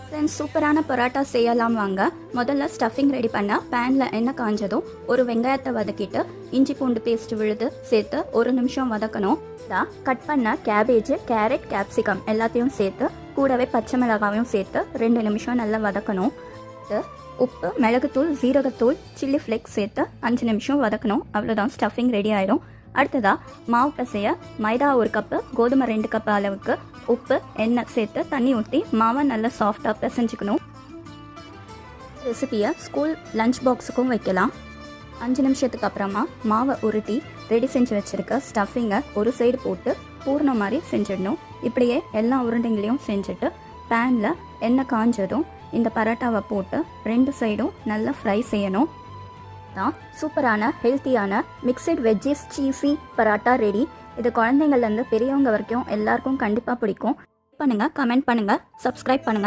Friends, சூப்பரான பரோட்டா செய்யலாம் வாங்க. முதல்ல ஸ்டஃபிங் ரெடி பண்ண பேனில் எண்ணெய் காஞ்சதும் ஒரு வெங்காயத்தை வதக்கிட்டு இஞ்சி பூண்டு பேஸ்ட் விழுது சேர்த்து 1 நிமிஷம் வதக்கணும். கட் பண்ண கேபேஜ், கேரட், கேப்சிகம் எல்லாத்தையும் சேர்த்து கூடவே பச்சை மிளகாவையும் சேர்த்து 2 நிமிஷம் நல்லா வதக்கணும். உப்பு, மிளகுத்தூள், ஜீரகத்தூள், சில்லி ஃப்ளேக்ஸ் சேர்த்து 5 நிமிஷம் வதக்கணும். அவ்வளோதான், ஸ்டஃபிங் ரெடி ஆயிடும். அடுத்ததாக மாவு பிசைய மைதா 1 கப்பு, கோதுமை 2 கப்பு அளவுக்கு, உப்பு, எண்ணெய் சேர்த்து தண்ணி ஊற்றி மாவை நல்லா சாஃப்டாக பிசைஞ்சிக்கணும். ரெசிபியை ஸ்கூல் லஞ்ச் பாக்ஸுக்கும் வைக்கலாம். 5 நிமிஷத்துக்கு அப்புறமா மாவை உருட்டி ரெடி செஞ்சு வச்சுருக்க ஸ்டஃபிங்கை ஒரு சைடு போட்டு பூர்ண மாதிரி செஞ்சிடணும். இப்படியே எல்லா உருண்டைங்களையும் செஞ்சுட்டு பேனில் எண்ணெய் காஞ்சதும் இந்த பரோட்டாவை போட்டு 2 சைடும் நல்லா ஃப்ரை செய்யணும். தான் சூப்பரான ஹெல்த்தியான mixed veggies cheesy parotta ready. இது குழந்தைங்கள்லேருந்து பெரியவங்க வரைக்கும் எல்லாருக்கும் கண்டிப்பாக பிடிக்கும். பண்ணுங்கள், கமெண்ட் பண்ணுங்கள், சப்ஸ்கிரைப் பண்ணுங்கள்.